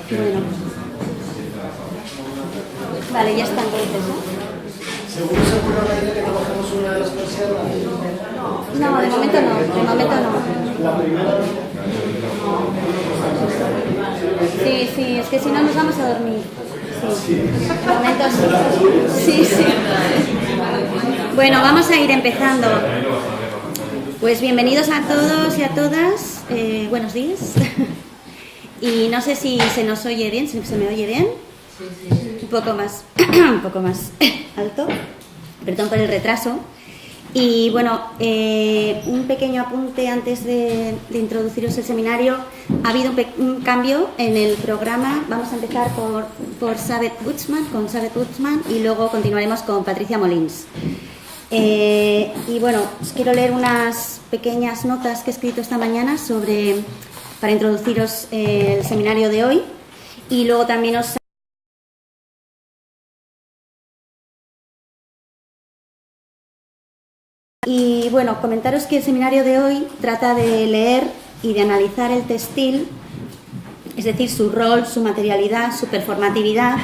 Bueno. Vale, ya está entonces, ¿no? ¿Seguro se ocurre la idea que trabajemos una de las persianas? No, de momento no, de momento no. La primera. Sí, sí, es que si no nos vamos a dormir. Sí, de momento sí. Sí, sí. Bueno, vamos a ir empezando. Pues bienvenidos a todos y a todas. Buenos días. Y no sé si se nos oye bien, si se me oye bien. Un poco más alto. Perdón por el retraso. Y bueno, un pequeño apunte antes de introduciros el seminario. Ha habido un cambio en el programa. Vamos a empezar por Sabeth Buchmann, y luego continuaremos con Patricia Molins. Y bueno, os quiero leer unas pequeñas notas que he escrito esta mañana para introduciros el seminario de hoy, y luego también Y bueno, comentaros que el seminario de hoy trata de leer y de analizar el textil, es decir, su rol, su materialidad, su performatividad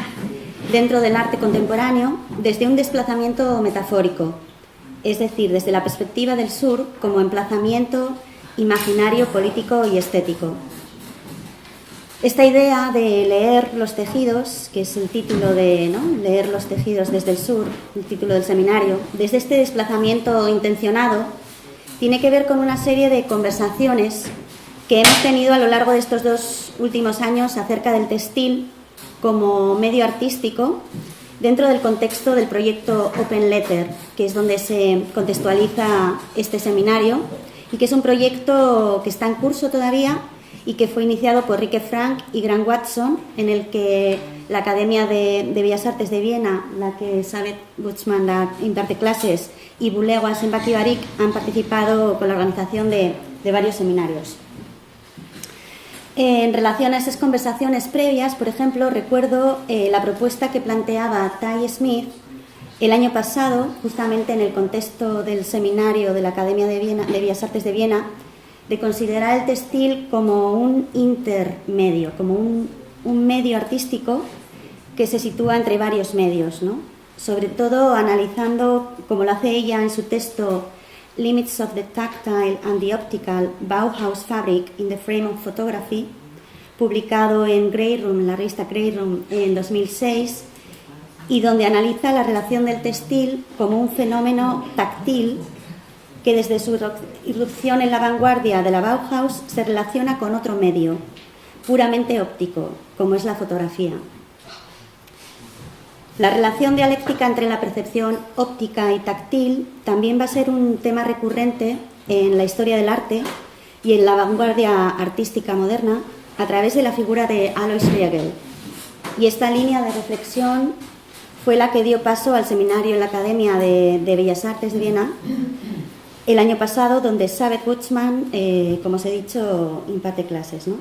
dentro del arte contemporáneo, desde un desplazamiento metafórico, es decir, desde la perspectiva del sur como emplazamiento imaginario, político y estético. Esta idea de leer los tejidos, que es el título de, ¿no?, leer los tejidos desde el sur, el título del seminario, desde este desplazamiento intencionado, tiene que ver con una serie de conversaciones que hemos tenido a lo largo de estos 2 últimos años acerca del textil como medio artístico dentro del contexto del proyecto Open Letter, que es donde se contextualiza este seminario, y que es un proyecto que está en curso todavía y que fue iniciado por Rike Frank y Grant Watson, en el que la Academia de Bellas Artes de Viena, la que Sabeth Buchmann imparte clases, y Bulegoa han participado con la organización de varios seminarios. En relación a esas conversaciones previas, por ejemplo, recuerdo la propuesta que planteaba Ty Smith el año pasado, justamente en el contexto del seminario de la Academia de Bellas Artes de Viena, de considerar el textil como un intermedio, como un medio artístico que se sitúa entre varios medios, ¿no? Sobre todo analizando, como lo hace ella en su texto Limits of the Tactile and the Optical Bauhaus Fabric in the Frame of Photography, publicado en la revista Grey Room en 2006, y donde analiza la relación del textil como un fenómeno táctil que desde su irrupción en la vanguardia de la Bauhaus se relaciona con otro medio, puramente óptico, como es la fotografía. La relación dialéctica entre la percepción óptica y táctil también va a ser un tema recurrente en la historia del arte y en la vanguardia artística moderna a través de la figura de Alois Riegel. Y esta línea de reflexión fue la que dio paso al seminario en la Academia de Bellas Artes de Viena el año pasado, donde Sabeth Buchmann, como os he dicho, imparte clases, ¿no?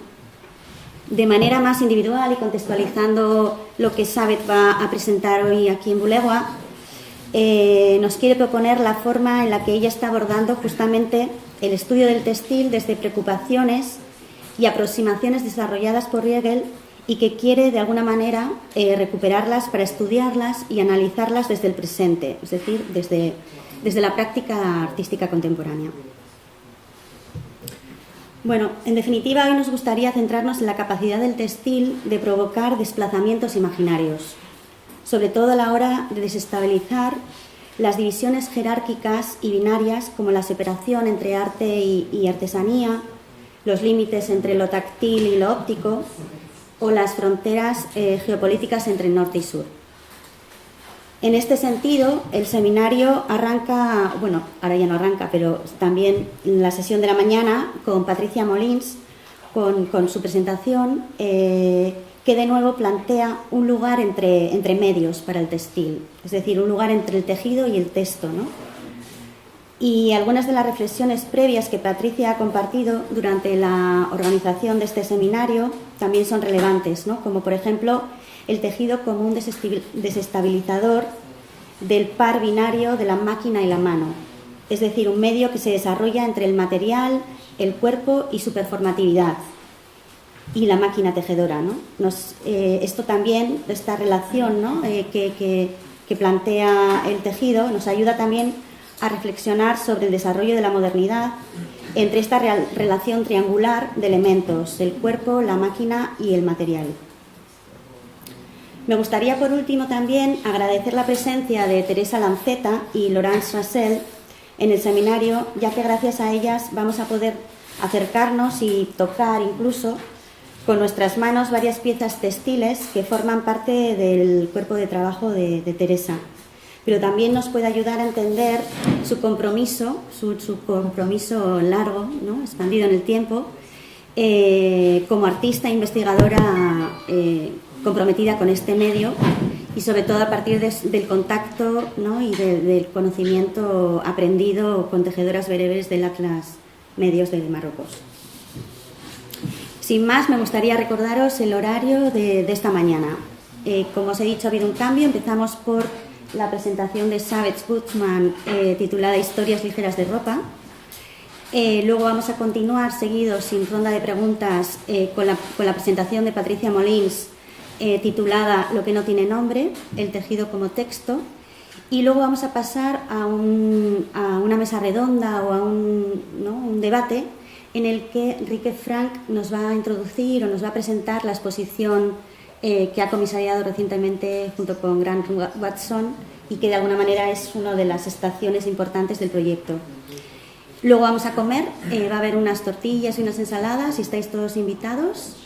De manera más individual y contextualizando lo que Sabeth va a presentar hoy aquí en Bulegoa, nos quiere proponer la forma en la que ella está abordando justamente el estudio del textil desde preocupaciones y aproximaciones desarrolladas por Riegel, y que quiere de alguna manera recuperarlas para estudiarlas y analizarlas desde el presente, es decir, desde la práctica artística contemporánea. Bueno, en definitiva, hoy nos gustaría centrarnos en la capacidad del textil de provocar desplazamientos imaginarios, sobre todo a la hora de desestabilizar las divisiones jerárquicas y binarias, como la separación entre arte y artesanía, los límites entre lo táctil y lo óptico, o las fronteras geopolíticas entre norte y sur. En este sentido, el seminario arranca, bueno, ahora ya no arranca, pero también en la sesión de la mañana con Patricia Molins, con su presentación, que de nuevo plantea un lugar entre medios para el textil, es decir, un lugar entre el tejido y el texto, ¿no? Y algunas de las reflexiones previas que Patricia ha compartido durante la organización de este seminario también son relevantes, ¿no? Como por ejemplo el tejido como un desestabilizador del par binario de la máquina y la mano, es decir, un medio que se desarrolla entre el material, el cuerpo y su performatividad, y la máquina tejedora, ¿no? Esto también, esta relación, ¿no? que plantea el tejido, nos ayuda también a reflexionar sobre el desarrollo de la modernidad entre esta relación triangular de elementos, el cuerpo, la máquina y el material. Me gustaría, por último, también agradecer la presencia de Teresa Lanceta y Laurence Rassel en el seminario, ya que gracias a ellas vamos a poder acercarnos y tocar incluso con nuestras manos varias piezas textiles que forman parte del cuerpo de trabajo de Teresa. Pero también nos puede ayudar a entender su compromiso, su compromiso largo, ¿no? Expandido en el tiempo, como artista e investigadora comprometida con este medio, y sobre todo a partir del contacto, ¿no? Y del conocimiento aprendido con tejedoras bereberes del Atlas Medios de Marruecos. Sin más, me gustaría recordaros el horario de esta mañana. Como os he dicho, ha habido un cambio. Empezamos por la presentación de Sabeth Buchmann, titulada Historias, ligeras de ropa. Luego vamos a continuar seguidos, sin ronda de preguntas, con la presentación de Patricia Molins, titulada Lo que no tiene nombre, el tejido como texto. Y luego vamos a pasar a una mesa redonda o a un debate en el que Rique Frank nos va a introducir o nos va a presentar la exposición que ha comisariado recientemente junto con Grant Watson y que de alguna manera es una de las estaciones importantes del proyecto. Luego vamos a comer, va a haber unas tortillas y unas ensaladas y estáis todos invitados,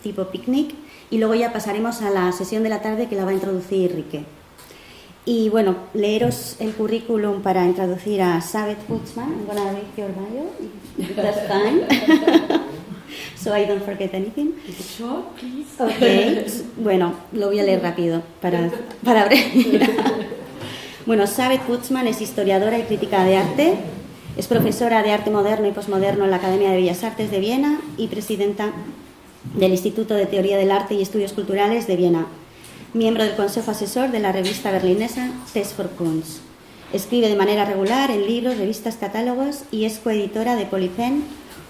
tipo picnic, y luego ya pasaremos a la sesión de la tarde que la va a introducir Rique. Y bueno, leeros el currículum para introducir a Sabeth Buchmann. I'm gonna read your bio, if that's fine. So I don't forget anything. Is it short, please? Okay. Bueno, lo voy a leer rápido para abreviar. Bueno, Sabeth Buchmann es historiadora y crítica de arte, es profesora de arte moderno y posmoderno en la Academia de Bellas Artes de Viena y presidenta del Instituto de Teoría del Arte y Estudios Culturales de Viena, miembro del consejo asesor de la revista berlinesa Test for Kunst. Escribe de manera regular en libros, revistas, catálogos y es coeditora de Polypen,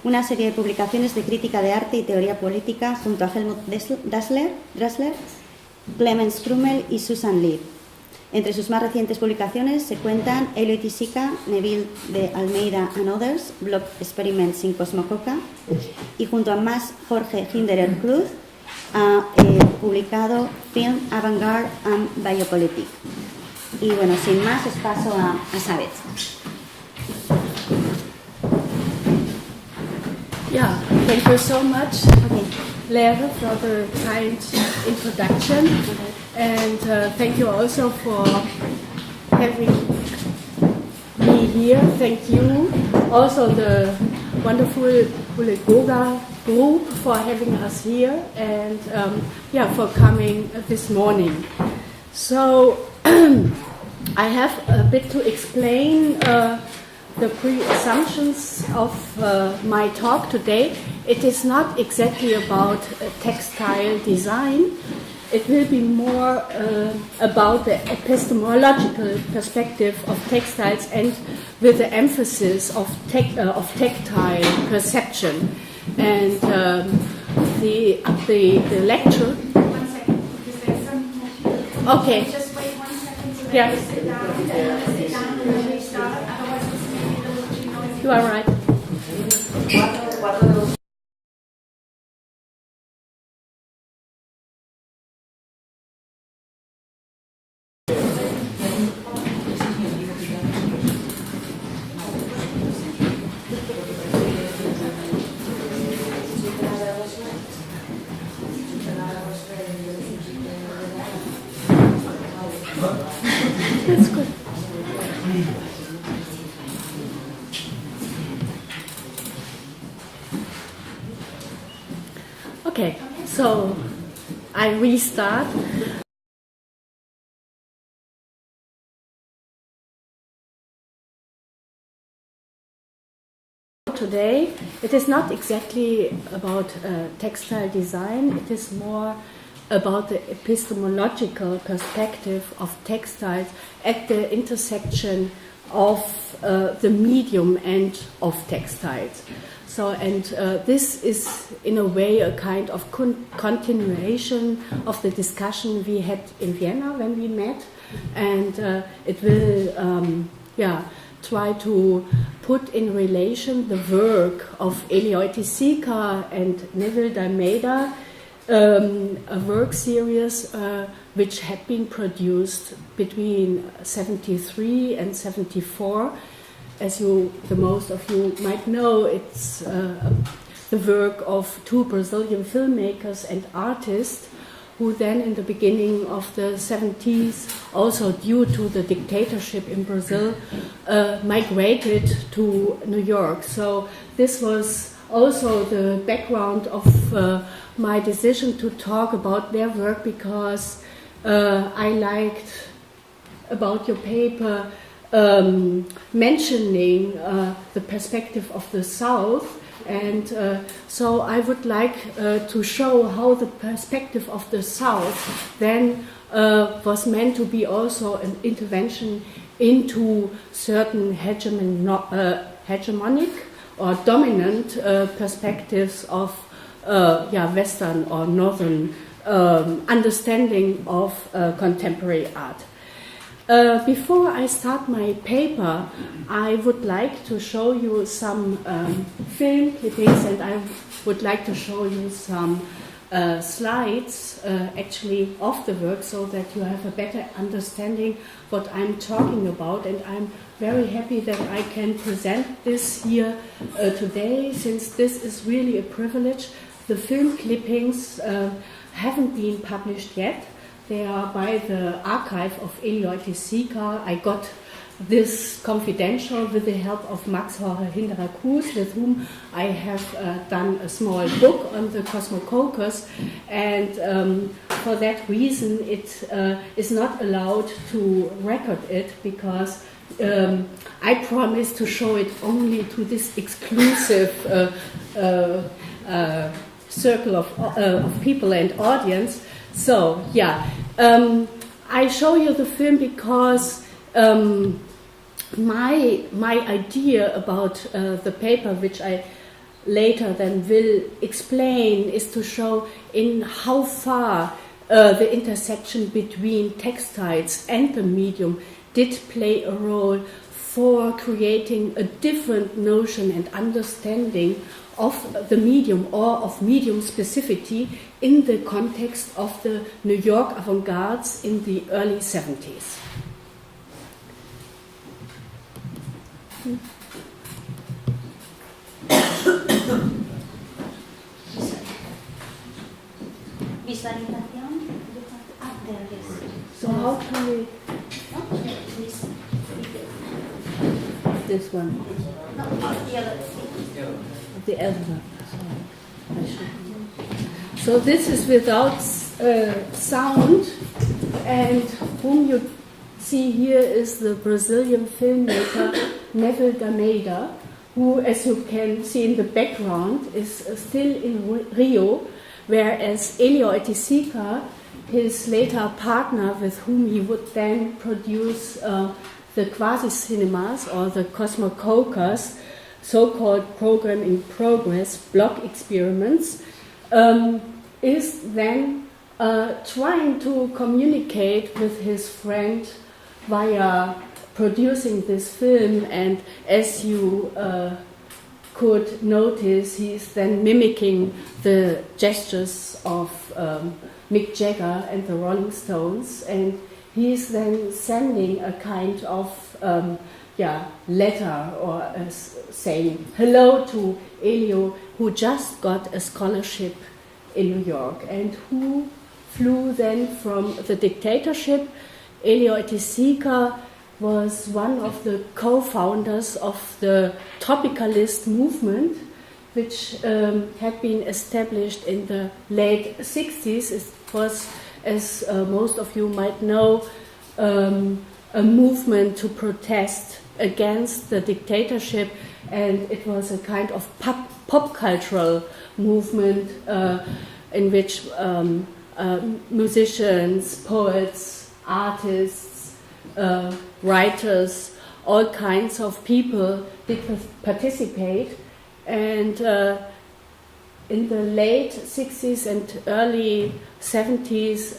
una serie de publicaciones de crítica de arte y teoría política junto a Helmut Dassler, Clemens Krummel y Susan Lee. Entre sus más recientes publicaciones se cuentan Elliot y Sica, Neville de Almeida and Others, Blog Experiments in Cosmococa, y junto a más Jorge Hinderer Cruz ha publicado Film, Avant-Garde and Biopolitik. Y bueno, sin más, os paso a Sabeth. Yeah, thank you so much, Leire, for the kind introduction, and thank you also for having me here. Thank you also the wonderful Bulegoa group for having us here, and for coming this morning. So I have a bit to explain the pre-assumptions of my talk today. It is not exactly about textile design. It will be more about the epistemological perspective of textiles and with the emphasis of tactile perception. And the lecture. 1 second, because there's some more. Okay. Just wait 1 second so that Yeah. you sit down and then we start. Otherwise, it's maybe a little too noisy. You are right. That's good. Okay, so I restart. Today, it is not exactly about textile design, it is more about the epistemological perspective of textiles at the intersection of the medium and of textiles. So, and this is in a way a kind of continuation of the discussion we had in Vienna when we met, and it will try to put in relation the work of Elioiti Sika and Neville D'Almeida, a work series which had been produced between 73 and 74. As the most of you might know, it's the work of two Brazilian filmmakers and artists who then in the beginning of the 70s, also due to the dictatorship in Brazil, migrated to New York. So this was also the background of my decision to talk about their work, because I liked about your paper mentioning the perspective of the South, and so I would like to show how the perspective of the South then was meant to be also an intervention into certain hegemonic or dominant perspectives of Western or Northern understanding of contemporary art. Before I start my paper, I would like to show you some film clippings, and I would like to show you some slides actually of the work, so that you have a better understanding what I'm talking about. And I'm very happy that I can present this here today, since this is really a privilege. The film clippings haven't been published yet. They are by the archive of Elioiti Sika. I got this confidential with the help of Max Hinderer Cruz, with whom I have done a small book on the Cosmococcus, and for that reason it is not allowed to record it, because I promise to show it only to this exclusive circle of people and audience. So, I show you the film because my idea about the paper, which I later then will explain, is to show in how far the intersection between textiles and the medium did play a role for creating a different notion and understanding of the medium, or of medium specificity, in the context of the New York avant-gardes in the early 70s. Visualización. So how can we... This one. No, the other. The other one. So this is without sound, and whom you see here is the Brazilian filmmaker Neville D'Almeida, who, as you can see in the background, is still in Rio, whereas Elioiti Sika, his later partner with whom he would then produce the quasi-cinemas or the Cosmococcus, so-called program in progress, block experiments, is then trying to communicate with his friend via producing this film, and as you could notice, he's then mimicking the gestures of Mick Jagger and the Rolling Stones, and he's then sending a kind of letter, or saying hello to Elio, who just got a scholarship in New York and who flew then from the dictatorship. Elioiti Sika was one of the co-founders of the tropicalist movement, which had been established in the late 60s. It was, as most of you might know, a movement to protest against the dictatorship, and it was a kind of pop cultural movement in which musicians, poets, artists, writers all kinds of people did participate, and in the late 60s and early 70s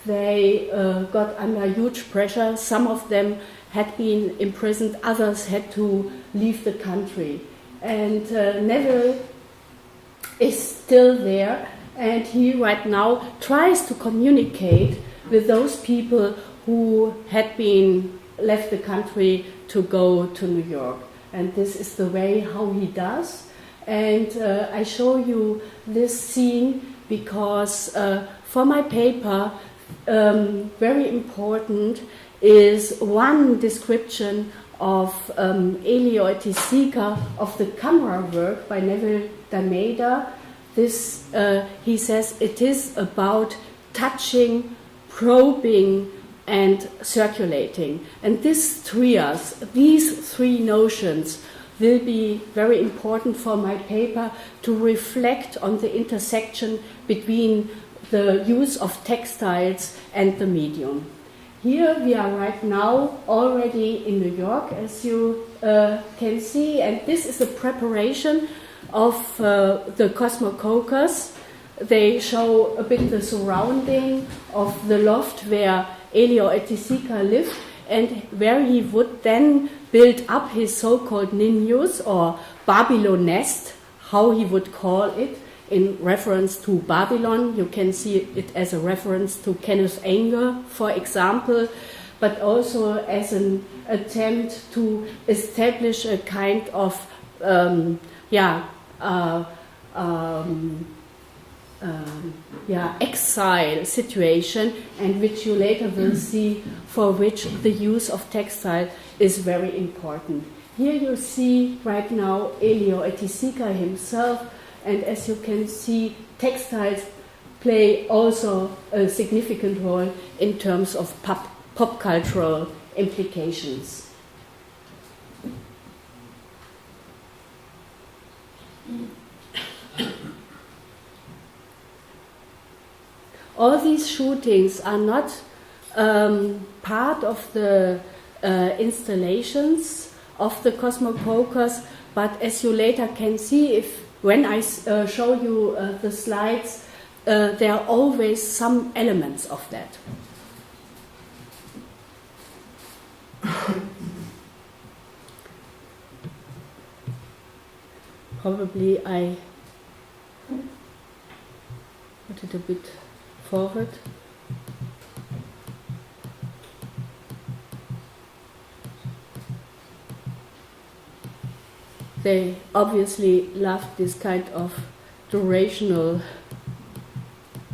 they got under huge pressure. Some of them had been imprisoned, others had to leave the country. And Neville is still there, and he right now tries to communicate with those people who had been left the country to go to New York. And this is the way how he does. And I show you this scene because for my paper, very important is one description of Elio Etisika of the camera work by Neville d'Almeida. This, he says, it is about touching, probing, and circulating. And these three notions will be very important for my paper to reflect on the intersection between the use of textiles and the medium. Here we are right now already in New York, as you can see, and this is a preparation of the Cosmococus. They show a bit the surrounding of the loft where Elio Etisika lived and where he would then build up his so-called ninus or Babylon nest, how he would call it, in reference to Babylon. You can see it as a reference to Kenneth Anger, for example, but also as an attempt to establish a kind of exile situation, and which you later will see for which the use of textile is very important. Here you see right now Elio Etisika himself, and as you can see, textiles play also a significant role in terms of pop cultural implications. All these shootings are not part of the installations of the Cosmococus, but as you later can see, when I show you the slides, there are always some elements of that. Probably I put it a bit forward. They obviously loved this kind of durational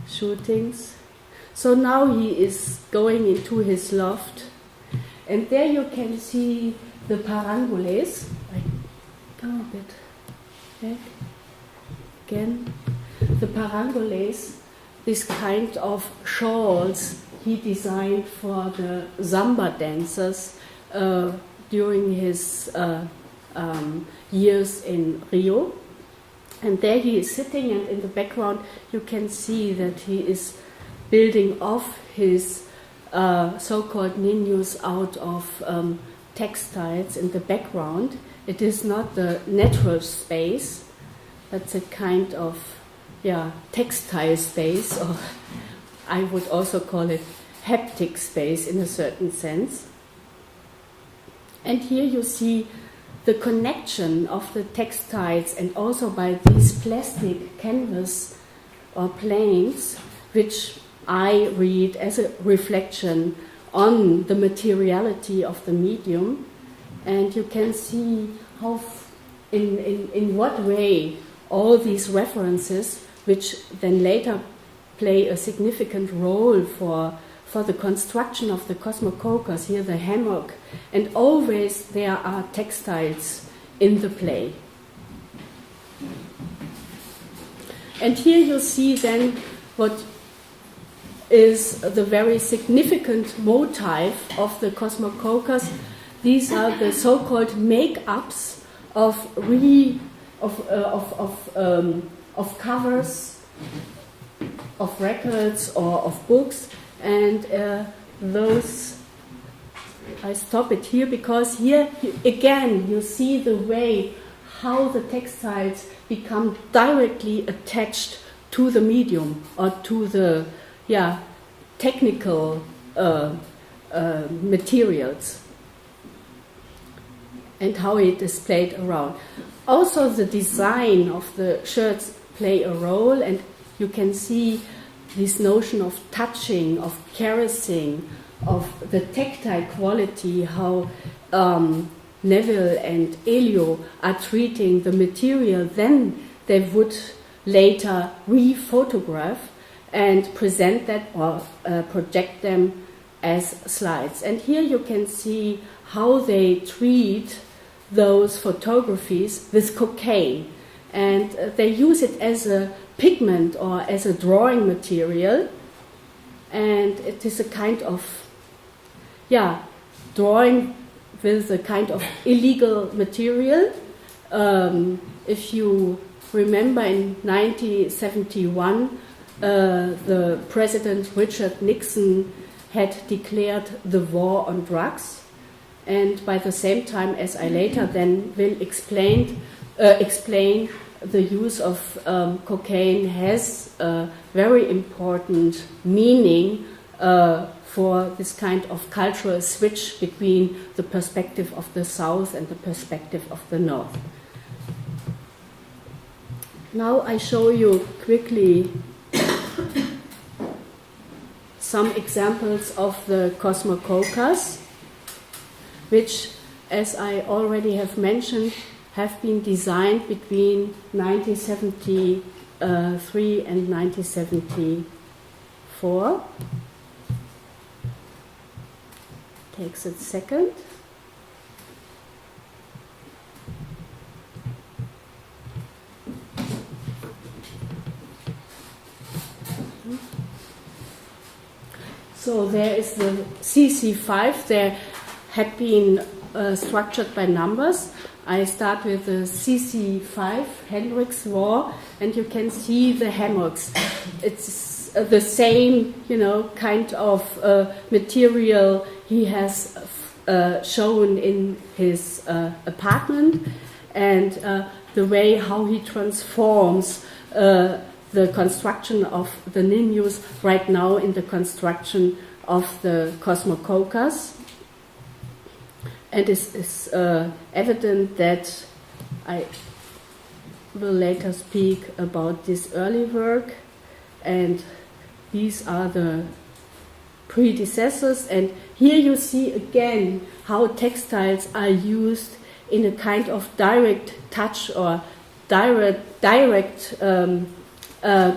shootings. So now he is going into his loft, and there you can see the parangoles. I go a bit back again. The parangoles, this kind of shawls he designed for the samba dancers during his years in Rio. And there he is sitting, and in the background you can see that he is building off his so-called ninus out of textiles in the background. It is not the natural space, but a kind of textile space, or I would also call it haptic space in a certain sense. And here you see the connection of the textiles, and also by these plastic canvas or planes, which I read as a reflection on the materiality of the medium. And you can see how, in what way all these references, which then later play a significant role for the construction of the Cosmococus, here the hammock, and always there are textiles in the play. And here you see then what is the very significant motif of the Cosmococus. These are the so-called make-ups of covers, of records or of books, and those I stop it here because here again you see the way how the textiles become directly attached to the medium or to the technical materials and how it is played around. Also the design of the shirts play a role, and you can see this notion of touching, of caressing, of the tactile quality, how Neville and Elio are treating the material. Then they would later re-photograph and present that or project them as slides. And here you can see how they treat those photographies with cocaine. And they use it as a pigment or as a drawing material. And it is a kind of, drawing with a kind of illegal material. If you remember in 1971, the President Richard Nixon had declared the war on drugs. And by the same time, as I later then will explain, the use of cocaine has a very important meaning for this kind of cultural switch between the perspective of the South and the perspective of the North. Now I show you quickly some examples of the Cosmococas, which, as I already have mentioned, have been designed between 1973 and 1974. Takes a second. So there is the CC5. There had been structured by numbers. I start with the CC5 Hendrix War, and you can see the hammocks. It's the same, kind of material he has shown in his apartment, and the way how he transforms the construction of the Ninus right now in the construction of the Cosmococas. And it is evident that I will later speak about this early work, and these are the predecessors. And here you see again how textiles are used in a kind of direct touch or direct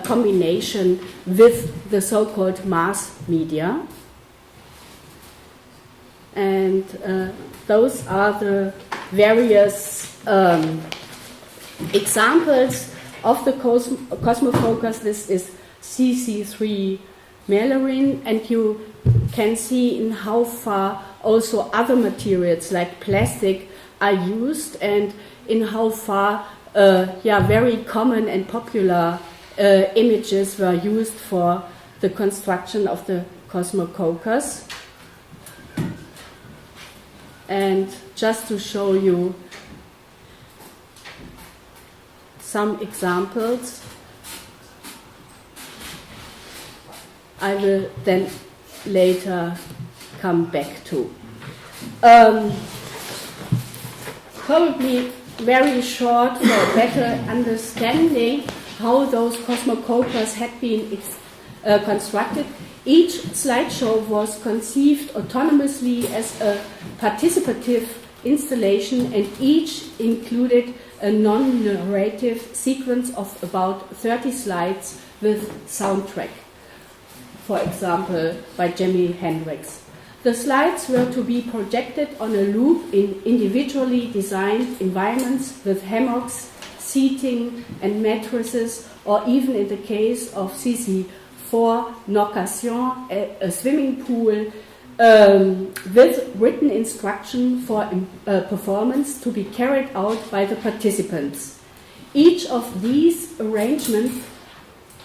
combination with the so-called mass media. And those are the various examples of the Cosmococas. This is CC3 Melarin, and you can see in how far also other materials like plastic are used, and in how far very common and popular images were used for the construction of the Cosmococas. And just to show you some examples, I will then later come back to. Probably very short for better understanding how those Cosmococas had been constructed. Each slideshow was conceived autonomously as a participative installation, and each included a non-narrative sequence of about 30 slides with soundtrack, for example, by Jimi Hendrix. The slides were to be projected on a loop in individually designed environments with hammocks, seating, and mattresses, or even in the case of CC4 Noccasion, a swimming pool with written instruction for performance to be carried out by the participants. Each of these arrangements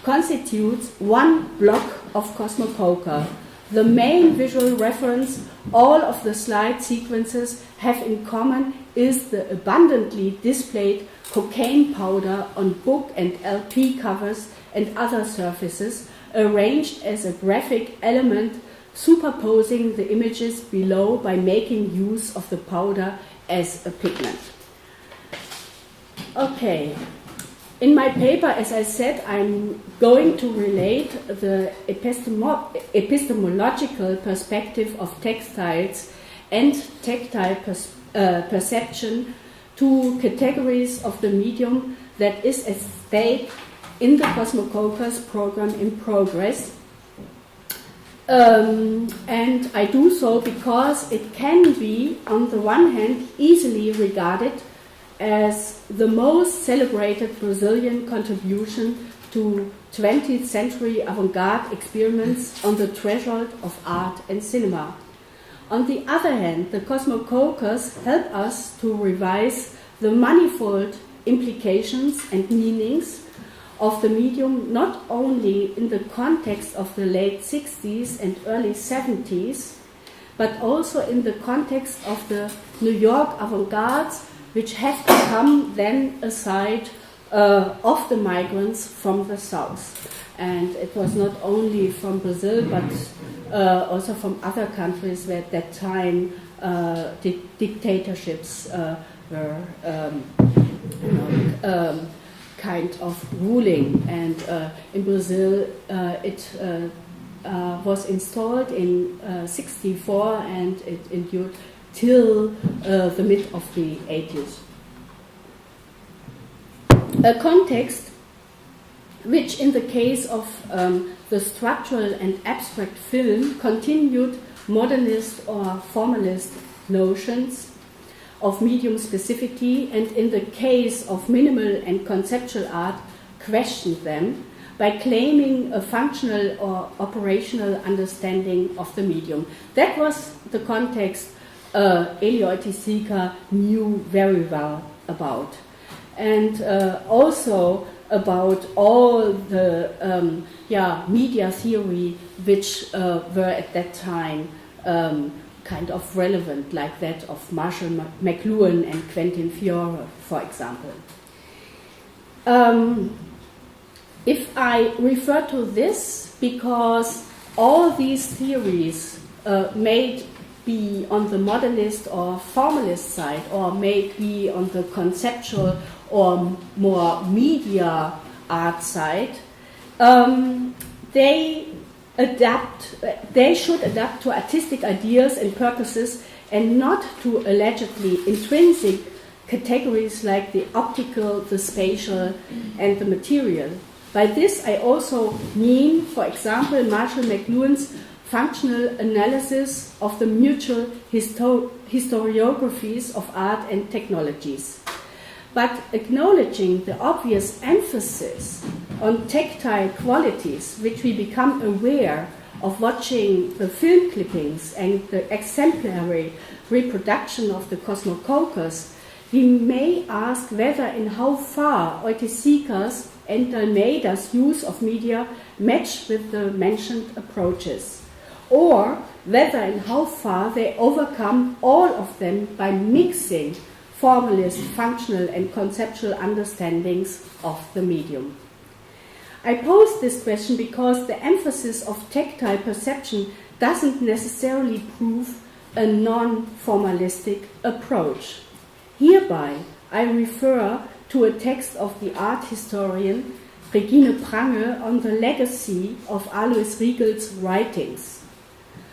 constitutes one block of Cosmococa, the main visual reference all of the slide sequences have in common is the abundantly displayed cocaine powder on book and LP covers and other surfaces, arranged as a graphic element superposing the images below by making use of the powder as a pigment. Okay. In my paper, as I said, I'm going to relate the epistemological perspective of textiles and tactile perception to categories of the medium that is at stake in the Cosmocaucus program in progress. And I do so because it can be, on the one hand, easily regarded as the most celebrated Brazilian contribution to 20th century avant-garde experiments on the threshold of art and cinema. On the other hand, the Cosmocaucus help us to revise the manifold implications and meanings of the medium, not only in the context of the late 60s and early 70s, but also in the context of the New York avant-gardes, which have become then a site of the migrants from the south. And it was not only from Brazil, but also from other countries where at that time dictatorships were kind of ruling. And in Brazil, it was installed in 64 and it endured till the mid of the 80s. A context which in the case of the structural and abstract film continued modernist or formalist notions of medium specificity, and in the case of minimal and conceptual art questioned them by claiming a functional or operational understanding of the medium. That was the context Elio Oiticica knew very well about. And also about all the media theory which were at that time kind of relevant, like that of Marshall McLuhan and Quentin Fiore, for example. If I refer to this because all these theories may be on the modernist or formalist side, or may be on the conceptual or more media art side, they should adapt to artistic ideas and purposes and not to allegedly intrinsic categories like the optical, the spatial, and the material. By this I also mean, for example, Marshall McLuhan's functional analysis of the mutual historiographies of art and technologies. But acknowledging the obvious emphasis on tactile qualities, which we become aware of watching the film clippings and the exemplary reproduction of the Cosmocaucus, we may ask whether and how far Oiticica's and Almeida's use of media match with the mentioned approaches, or whether and how far they overcome all of them by mixing formalist, functional, and conceptual understandings of the medium. I pose this question because the emphasis of tactile perception doesn't necessarily prove a non-formalistic approach. Hereby, I refer to a text of the art historian Regine Prange on the legacy of Alois Riegel's writings,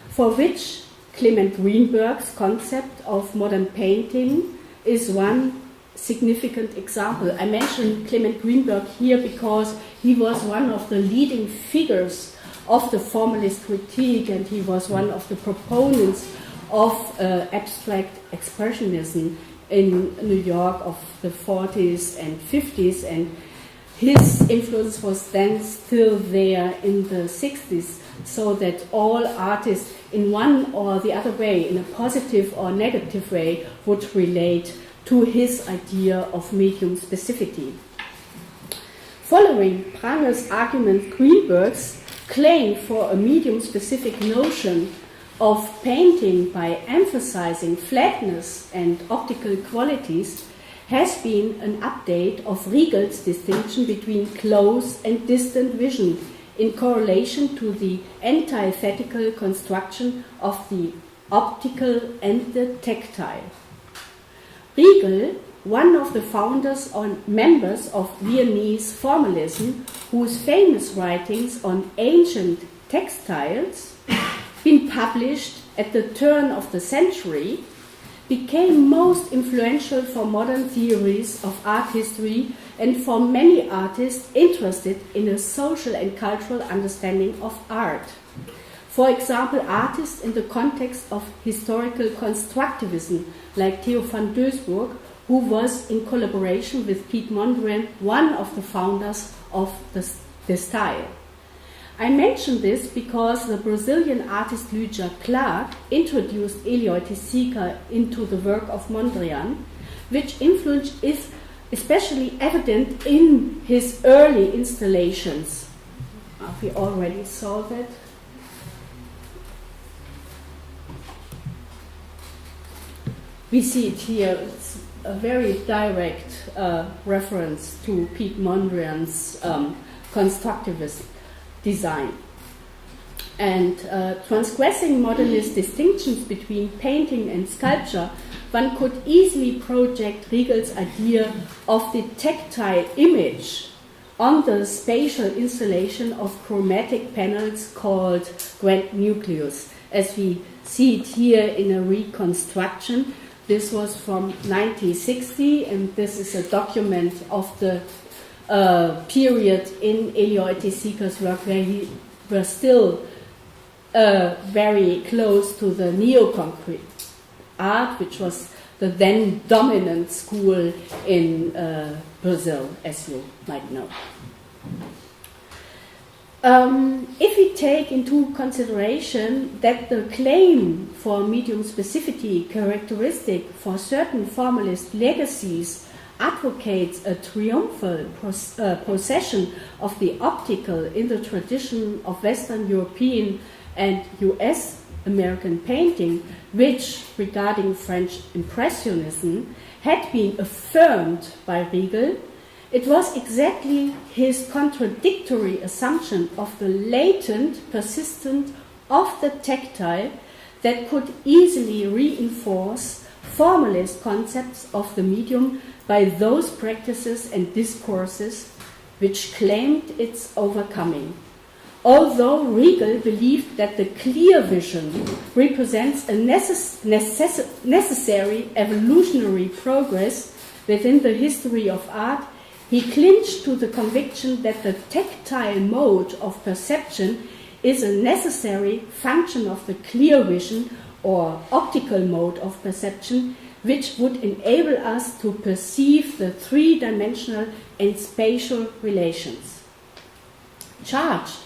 for which Clement Greenberg's concept of modern painting is one significant example. I mention Clement Greenberg here because he was one of the leading figures of the formalist critique, and he was one of the proponents of abstract expressionism in New York of the 40s and 50s, and his influence was then still there in the 60s, so that all artists in one or the other way, in a positive or negative way, would relate to his idea of medium specificity. Following Prange's argument, Greenberg's claim for a medium-specific notion of painting by emphasizing flatness and optical qualities has been an update of Riegel's distinction between close and distant vision in correlation to the antithetical construction of the optical and the tactile. Riegel, one of the founders and members of Viennese formalism, whose famous writings on ancient textiles, been published at the turn of the century, became most influential for modern theories of art history and for many artists interested in a social and cultural understanding of art. For example, artists in the context of historical constructivism, like Theo van Doesburg, who was, in collaboration with Piet Mondrian, one of the founders of the style. I mention this because the Brazilian artist Lucia Clark introduced Heliotistica into the work of Mondrian, which influence is especially evident in his early installations. We already saw that. We see it here. It's a very direct reference to Piet Mondrian's constructivist design. And transgressing modernist distinctions between painting and sculpture, one could easily project Riegel's idea of the tactile image on the spatial installation of chromatic panels called grand nucleus, as we see it here in a reconstruction. This was from 1960, and this is a document of the period in Heliotisika's work where he was still very close to the neo-concrete art, which was the then dominant school in Brazil, as you might know. If we take into consideration that the claim for medium specificity characteristic for certain formalist legacies advocates a triumphal possession of the optical in the tradition of Western European and US American painting, which, regarding French Impressionism, had been affirmed by Riegel, it was exactly his contradictory assumption of the latent, persistent of the tactile that could easily reinforce formalist concepts of the medium by those practices and discourses which claimed its overcoming. Although Riegel believed that the clear vision represents a necessary evolutionary progress within the history of art, he clinged to the conviction that the tactile mode of perception is a necessary function of the clear vision or optical mode of perception, which would enable us to perceive the three-dimensional and spatial relations. Charged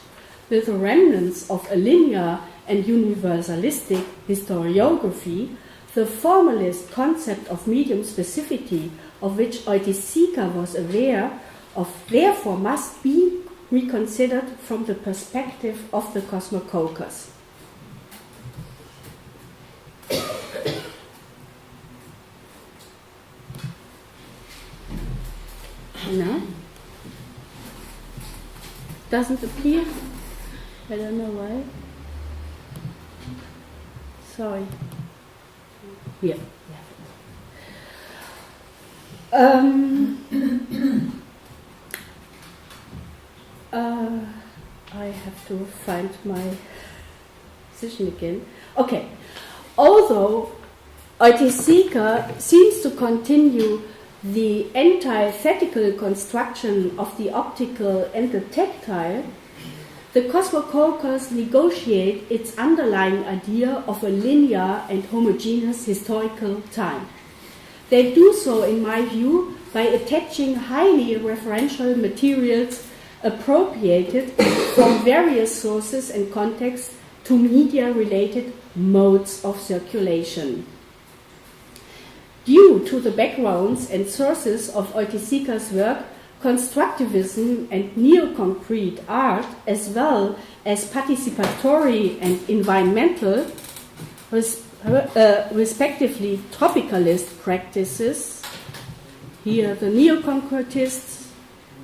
with the remnants of a linear and universalistic historiography, the formalist concept of medium specificity, of which Eutisika was aware of, therefore must be reconsidered from the perspective of the Cosmocaucus. No? Doesn't appear? I don't know why. Sorry. Here. I have to find my position again. Okay. Although Eutisika seems to continue the antithetical construction of the optical and the tactile, the Cosmocaucus negotiate its underlying idea of a linear and homogeneous historical time. They do so, in my view, by attaching highly referential materials appropriated from various sources and contexts to media-related modes of circulation. Due to the backgrounds and sources of Eutisika's work, constructivism and neo-concrete art, as well as participatory and environmental, respectively tropicalist practices. Here the neo-concretists,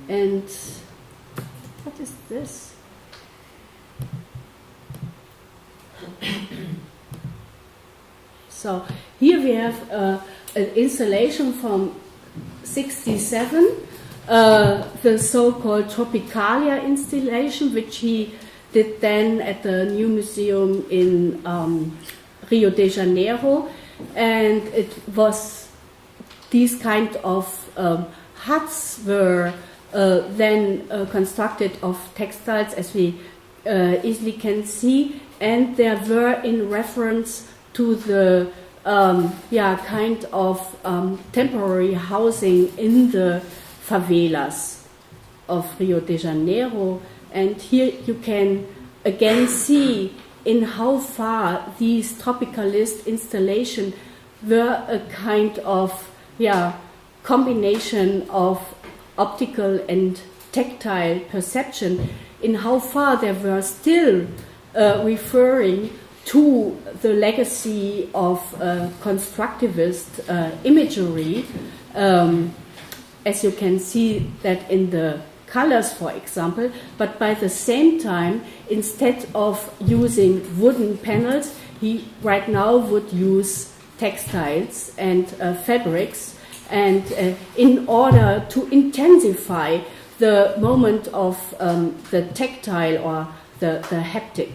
and what is this? So here we have an installation from 1967, the so-called Tropicalia installation, which he did then at the New Museum in Rio de Janeiro, and it was these kind of huts were then constructed of textiles, as we easily can see, and they were in reference to the kind of temporary housing in the favelas of Rio de Janeiro. And here you can again see in how far these tropicalist installations were a kind of combination of optical and tactile perception, in how far they were still referring to the legacy of constructivist imagery, as you can see that in the colors, for example, but by the same time, instead of using wooden panels, he right now would use textiles and fabrics, and in order to intensify the moment of the tactile or the haptic.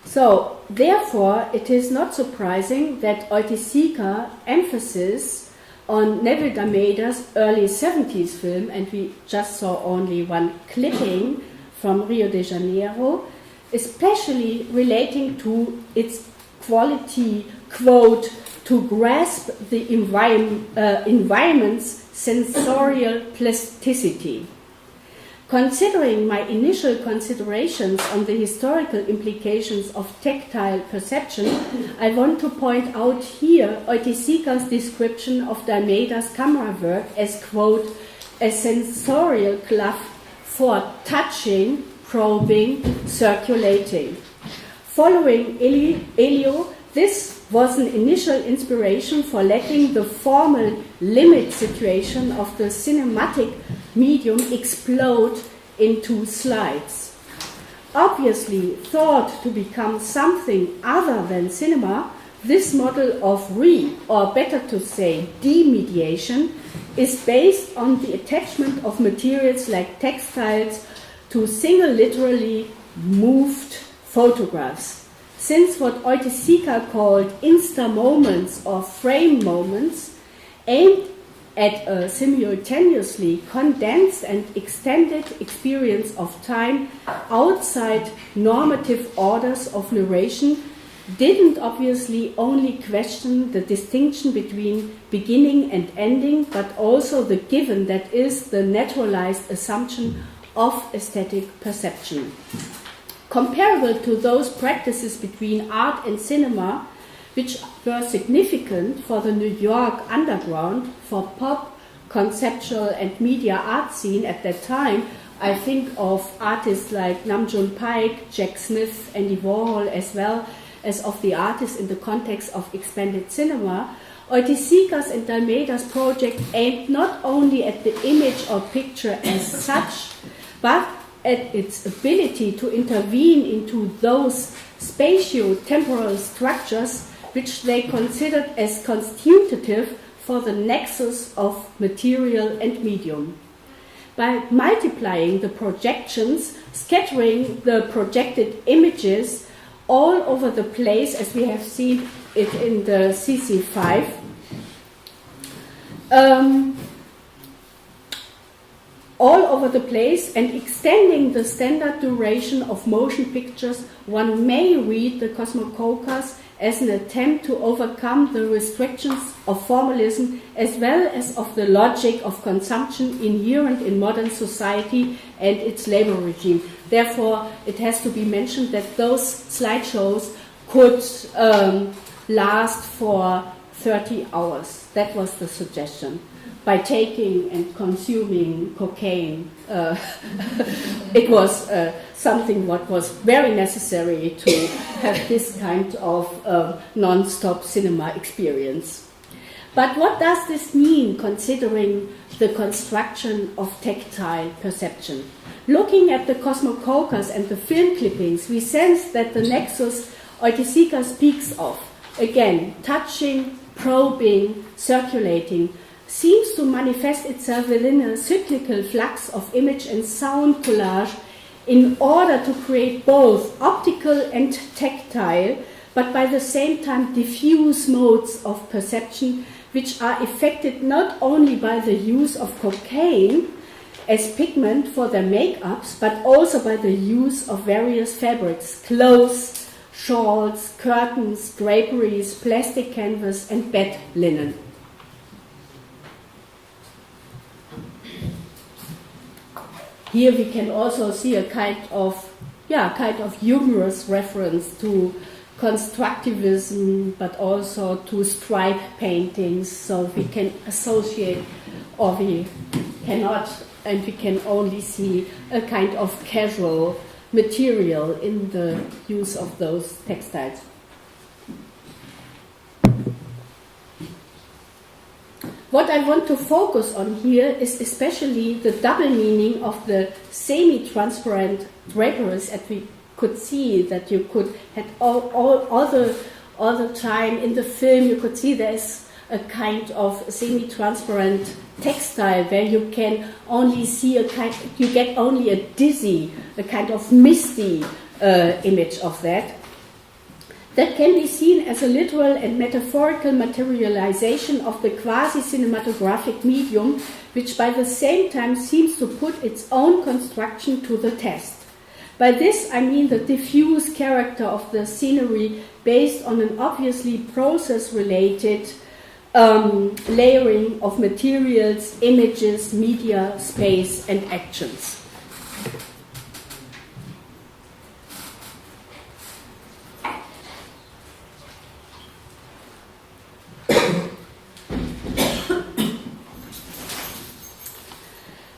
So, therefore, it is not surprising that Oiticica's emphasis on Neville D'Almeida's early 70s film, and we just saw only one clipping from Rio de Janeiro, especially relating to its quality, quote, to grasp the environment's sensorial plasticity. Considering my initial considerations on the historical implications of tactile perception, I want to point out here Oiticica's description of D'Almeida's camera work as, quote, a sensorial glove for touching, probing, circulating. Following Elio, this was an initial inspiration for letting the formal limit situation of the cinematic medium explode into slides. Obviously thought to become something other than cinema, this model of or better to say, demediation, is based on the attachment of materials like textiles to single literally moved photographs. Since what Oiticica called insta moments or frame moments aimed at a simultaneously condensed and extended experience of time outside normative orders of narration, didn't obviously only question the distinction between beginning and ending, but also the given that is the naturalized assumption of aesthetic perception. Comparable to those practices between art and cinema, which were significant for the New York underground, for pop, conceptual and media art scene at that time, I think of artists like Nam June Paik, Jack Smith, Andy Warhol, as well as of the artists in the context of expanded cinema. Oiticica's and D'Almeida's project aimed not only at the image or picture as such, but at its ability to intervene into those spatio-temporal structures which they considered as constitutive for the nexus of material and medium. By multiplying the projections, scattering the projected images all over the place, as we have seen it in the CC5, all over the place and extending the standard duration of motion pictures, one may read the Cosmocaucus as an attempt to overcome the restrictions of formalism as well as of the logic of consumption inherent in modern society and its labor regime. Therefore, it has to be mentioned that those slideshows could last for 30 hours. That was the suggestion. By taking and consuming cocaine, it was something what was very necessary to have this kind of non-stop cinema experience. But what does this mean considering the construction of tactile perception? Looking at the Cosmocaucus and the film clippings, we sense that the nexus Oiticica speaks of, again, touching, probing, circulating, seems to manifest itself within a cyclical flux of image and sound collage in order to create both optical and tactile, but by the same time diffuse modes of perception which are affected not only by the use of cocaine as pigment for their make-ups, but also by the use of various fabrics, clothes, shawls, curtains, draperies, plastic canvas, and bed linen. Here we can also see a kind of humorous reference to constructivism, but also to stripe paintings. So we can associate, or we cannot, and we can only see a kind of casual material in the use of those textiles. What I want to focus on here is especially the double meaning of the semi-transparent draperies, as we could see that you could have all the time in the film. You could see there's a kind of semi-transparent textile where you can only see you get only a dizzy, a kind of misty image of that. That can be seen as a literal and metaphorical materialization of the quasi-cinematographic medium, which by the same time seems to put its own construction to the test. By this I mean the diffuse character of the scenery based on an obviously process-related layering of materials, images, media, space, and actions.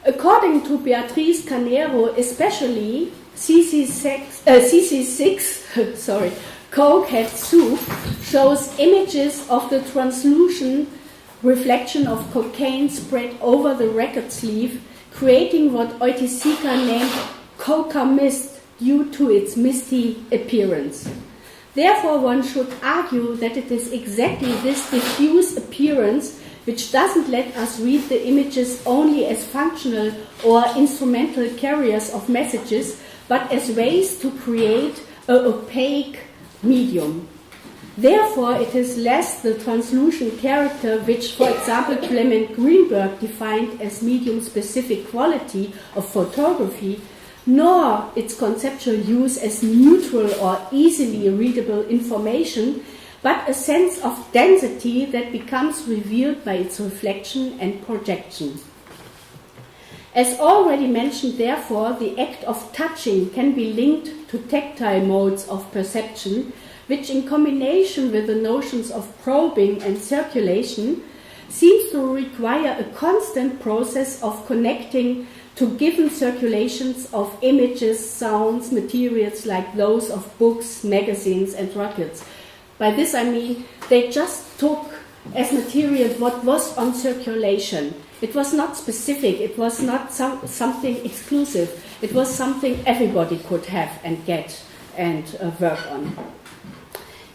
According to Beatriz Canero, especially CC6 cokehead soup shows images of the translucent reflection of cocaine spread over the record sleeve, creating what Oiticica named coca mist due to its misty appearance. Therefore, one should argue that it is exactly this diffuse appearance which doesn't let us read the images only as functional or instrumental carriers of messages, but as ways to create an opaque medium. Therefore, it is less the translucent character which, for example, Clement Greenberg defined as medium-specific quality of photography, nor its conceptual use as neutral or easily readable information, but a sense of density that becomes revealed by its reflection and projection. As already mentioned, therefore, the act of touching can be linked to tactile modes of perception, which in combination with the notions of probing and circulation seems to require a constant process of connecting to given circulations of images, sounds, materials like those of books, magazines, and records. By this I mean they just took as material what was on circulation. It was not specific, it was not something exclusive, it was something everybody could have and get and work on.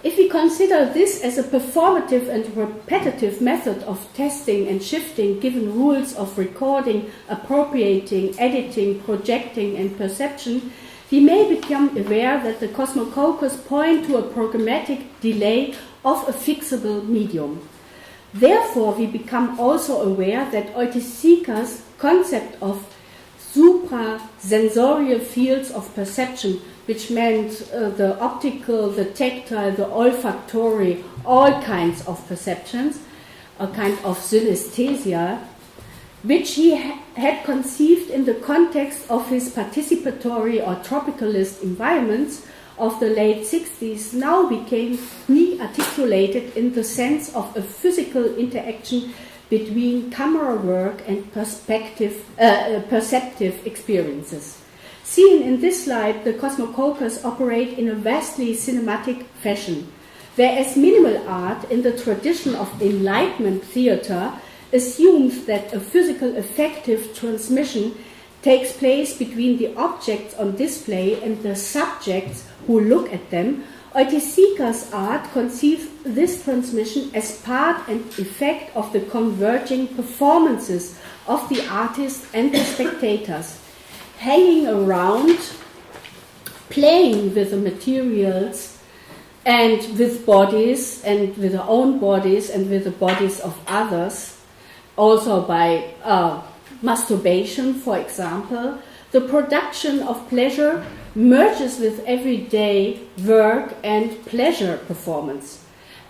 If we consider this as a performative and repetitive method of testing and shifting given rules of recording, appropriating, editing, projecting, and perception, we may become aware that the Cosmocaucus point to a programmatic delay of a fixable medium. Therefore, we become also aware that Oiticica's concept of suprasensorial fields of perception, which meant the optical, the tactile, the olfactory, all kinds of perceptions, a kind of synesthesia, which he had conceived in the context of his participatory or tropicalist environments of the late 60s, now became re-articulated in the sense of a physical interaction between camera work and perceptive experiences. Seen in this slide, the Cosmococos operate in a vastly cinematic fashion, whereas minimal art in the tradition of Enlightenment theater assumes that a physical effective transmission takes place between the objects on display and the subjects who look at them. Oiticica's art conceives this transmission as part and effect of the converging performances of the artist and the spectators, hanging around, playing with the materials and with bodies and with their own bodies and with the bodies of others, also by masturbation, for example. The production of pleasure merges with everyday work and pleasure performance.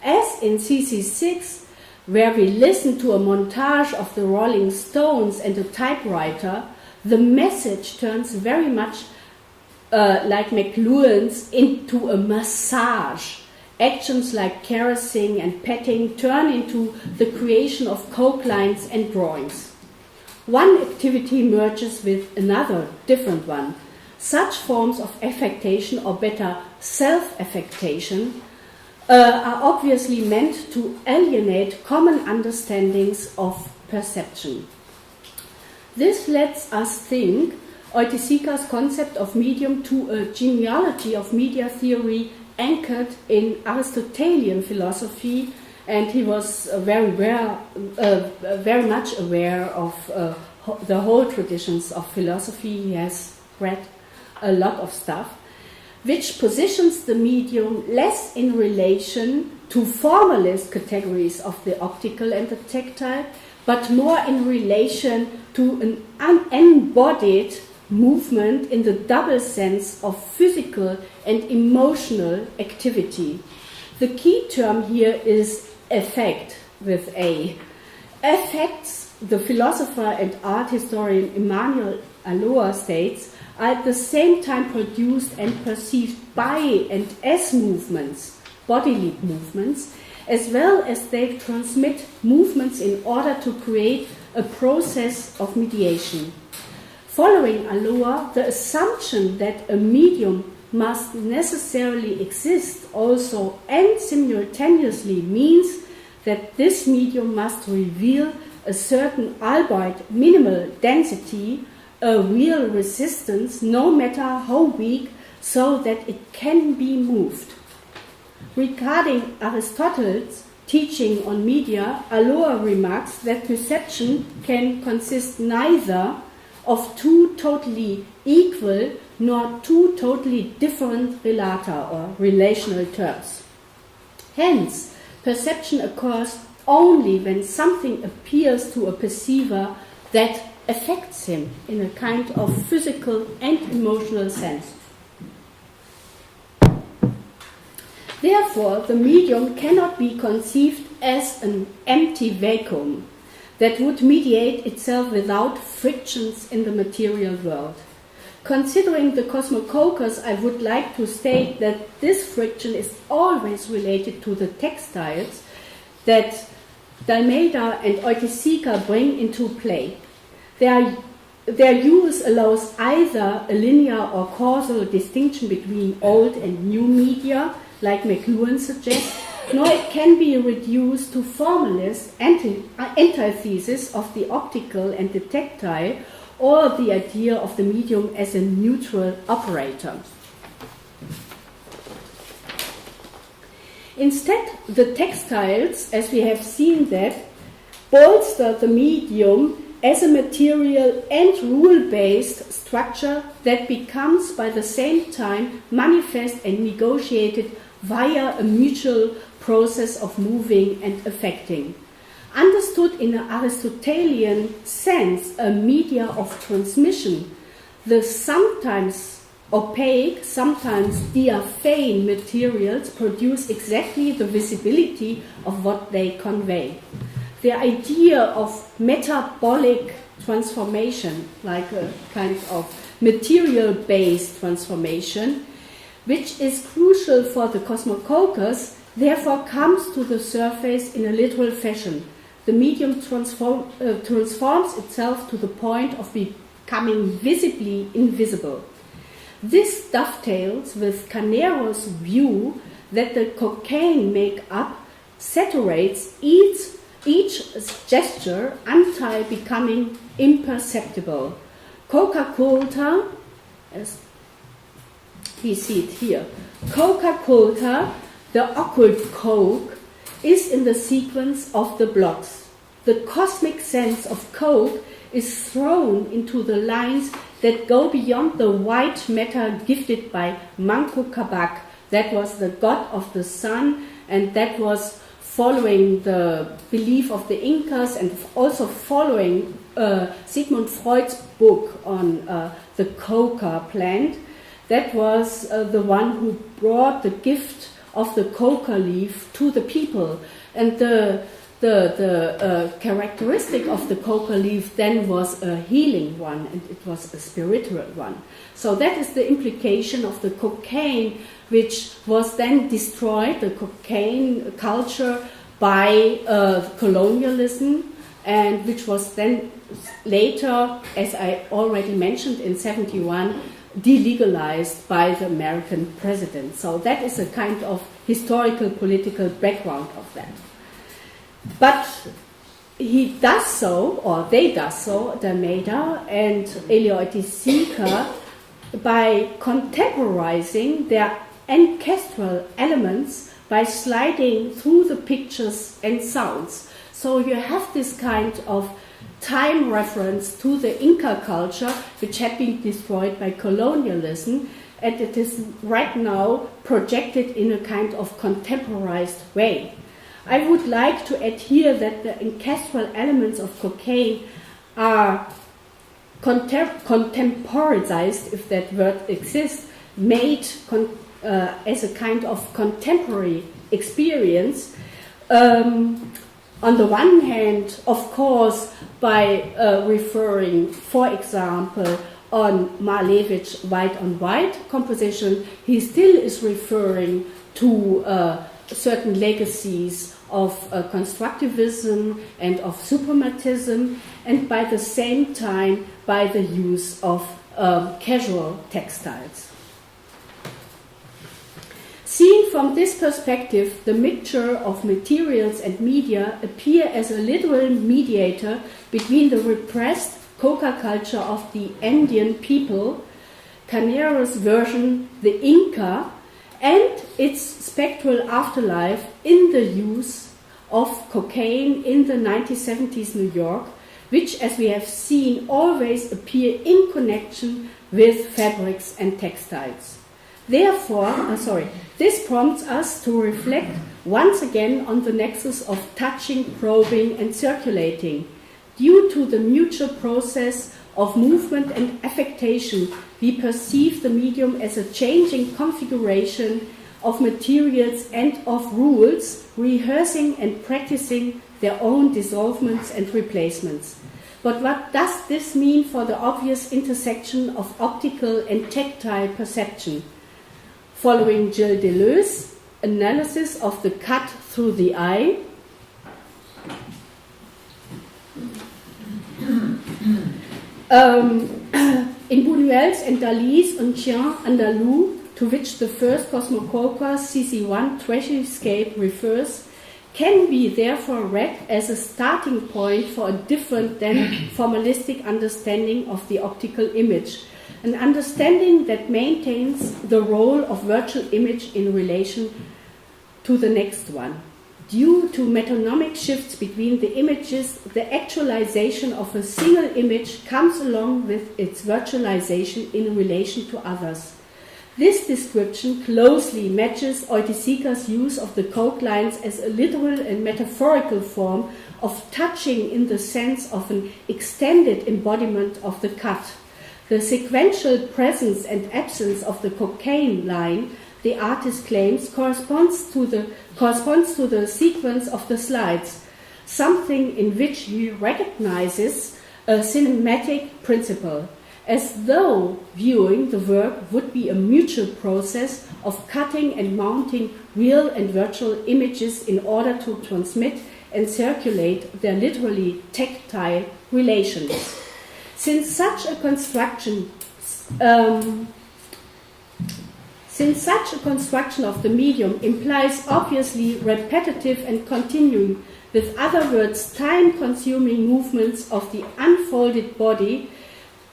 As in CC6, where we listen to a montage of the Rolling Stones and a typewriter, the message turns very much like McLuhan's into a massage. Actions like caressing and petting turn into the creation of coke lines and drawings. One activity merges with another, different one. Such forms of affectation, or better, self-affectation, are obviously meant to alienate common understandings of perception. This lets us think Oiticica's concept of medium to a genealogy of media theory anchored in Aristotelian philosophy, and he was very much aware of the whole traditions of philosophy. He has read a lot of stuff, which positions the medium less in relation to formalist categories of the optical and the tactile, but more in relation to an unembodied movement in the double sense of physical and emotional activity. The key term here is affect, with A. Affects, the philosopher and art historian Emmanuel Aloa states, are at the same time produced and perceived by and as movements, bodily movements, as well as they transmit movements in order to create a process of mediation. Following Aloa, the assumption that a medium must necessarily exist also and simultaneously means that this medium must reveal a certain, albeit minimal, density, a real resistance, no matter how weak, so that it can be moved. Regarding Aristotle's teaching on media, Aloa remarks that perception can consist neither of two totally equal nor two totally different relata or relational terms. Hence, perception occurs only when something appears to a perceiver that affects him in a kind of physical and emotional sense. Therefore, the medium cannot be conceived as an empty vacuum that would mediate itself without frictions in the material world. Considering the Cosmococos, I would like to state that this friction is always related to the textiles that Dalmeida and Oiticica bring into play. Their use allows either a linear or causal distinction between old and new media, like McLuhan suggests, nor it can be reduced to formalist antithesis of the optical and the tactile, or the idea of the medium as a neutral operator. Instead, the textiles, as we have seen that, bolster the medium as a material and rule-based structure that becomes by the same time manifest and negotiated via a mutual process of moving and affecting. Understood in an Aristotelian sense, a media of transmission, the sometimes opaque, sometimes diaphane materials produce exactly the visibility of what they convey. The idea of metabolic transformation, like a kind of material-based transformation, which is crucial for the cosmococcus, therefore comes to the surface in a literal fashion. The medium transforms itself to the point of becoming visibly invisible. This dovetails with Canero's view that the cocaine make-up saturates each gesture until becoming imperceptible. Coca-Cola, as we see it here, Coca-Cola, the occult coke, is in the sequence of the blocks. The cosmic sense of coke is thrown into the lines that go beyond the white matter gifted by Manco Capac, that was the god of the sun, and that was following the belief of the Incas and also following Sigmund Freud's book on the coca plant. That was the one who brought the gift of the coca leaf to the people. And the characteristic of the coca leaf then was a healing one, and it was a spiritual one. So that is the implication of the cocaine, which was then destroyed, the cocaine culture, by colonialism, and which was then later, as I already mentioned in 1971, delegalized by the American president. So that is a kind of historical political background of that. But he does so, or they does so, D'Almeida and Eleotis Seeker, by contemporizing their ancestral elements by sliding through the pictures and sounds. So you have this kind of time reference to the Inca culture, which had been destroyed by colonialism, and it is right now projected in a kind of contemporized way. I would like to add here that the ancestral elements of cocaine are contemporized, if that word exists, made as a kind of contemporary experience. On the one hand, of course, by referring, for example, on Malevich's white on white composition, he still is referring to certain legacies of constructivism and of suprematism, and by the same time by the use of casual textiles. Seen from this perspective, the mixture of materials and media appear as a literal mediator between the repressed coca culture of the Andean people, Canero's version, the Inca, and its spectral afterlife in the use of cocaine in the 1970s New York, which, as we have seen, always appear in connection with fabrics and textiles. Therefore, this prompts us to reflect once again on the nexus of touching, probing, and circulating. Due to the mutual process of movement and affectation, we perceive the medium as a changing configuration of materials and of rules, rehearsing and practicing their own dissolvements and replacements. But what does this mean for the obvious intersection of optical and tactile perception? Following Gilles Deleuze's analysis of the cut through the eye, in Buñuel's and Dali's Un Chien Andalou, to which the first Cosmococa CC1 Trashyscape refers, can be therefore read as a starting point for a different than formalistic understanding of the optical image, an understanding that maintains the role of virtual image in relation to the next one. Due to metonymic shifts between the images, the actualization of a single image comes along with its virtualization in relation to others. This description closely matches Oiticica's use of the coat lines as a literal and metaphorical form of touching in the sense of an extended embodiment of the cut. The sequential presence and absence of the cocaine line, the artist claims, corresponds to the sequence of the slides, something in which he recognizes a cinematic principle, as though viewing the work would be a mutual process of cutting and mounting real and virtual images in order to transmit and circulate their literally tactile relations. Since such a construction of the medium implies obviously repetitive and continuing, with other words, time-consuming movements of the unfolded body,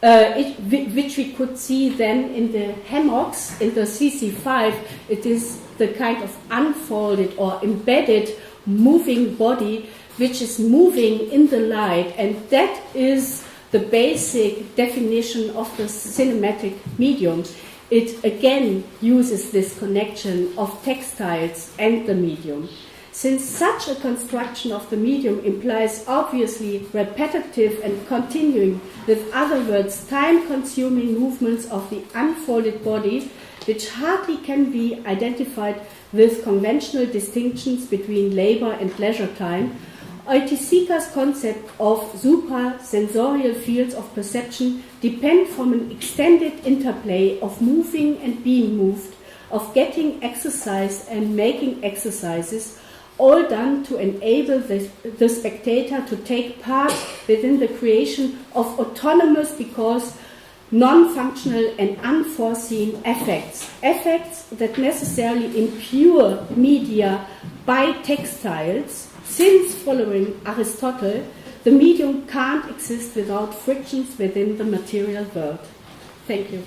which we could see then in the hammocks in the CC5, it is the kind of unfolded or embedded moving body which is moving in the light, and that is the basic definition of the cinematic medium. It again uses this connection of textiles and the medium. Since such a construction of the medium implies obviously repetitive and continuing, with other words, time-consuming movements of the unfolded body, which hardly can be identified with conventional distinctions between labor and leisure time, Oiticica's concept of suprasensorial fields of perception depend from an extended interplay of moving and being moved, of getting exercise and making exercises, all done to enable the spectator to take part within the creation of autonomous because non-functional and unforeseen effects that necessarily impure media by textiles, since following Aristotle, the medium can't exist without frictions within the material world. Thank you.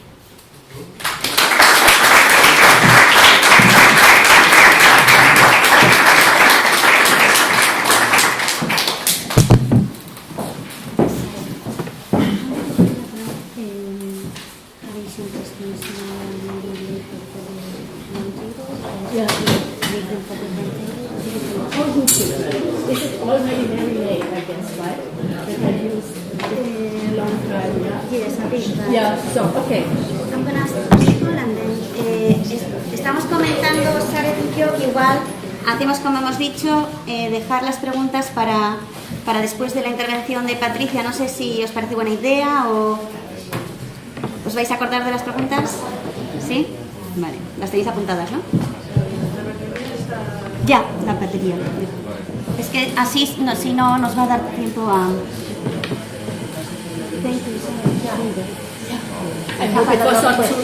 Is it already very late, I guess, right? That I used a long time, yeah? Yes, I think that. Yeah, so, okay. I'm going to ask people and then estamos comentando, Sabeth y yo, que igual hacemos, como hemos dicho, dejar las preguntas para después de la intervención de Patricia. No sé si os parece buena idea o os vais a acordar de las preguntas. ¿Sí? Vale, las tenéis apuntadas, ¿no? Ya, la batería. Es que así, no, si no, nos va a dar tiempo a... I hope it was not too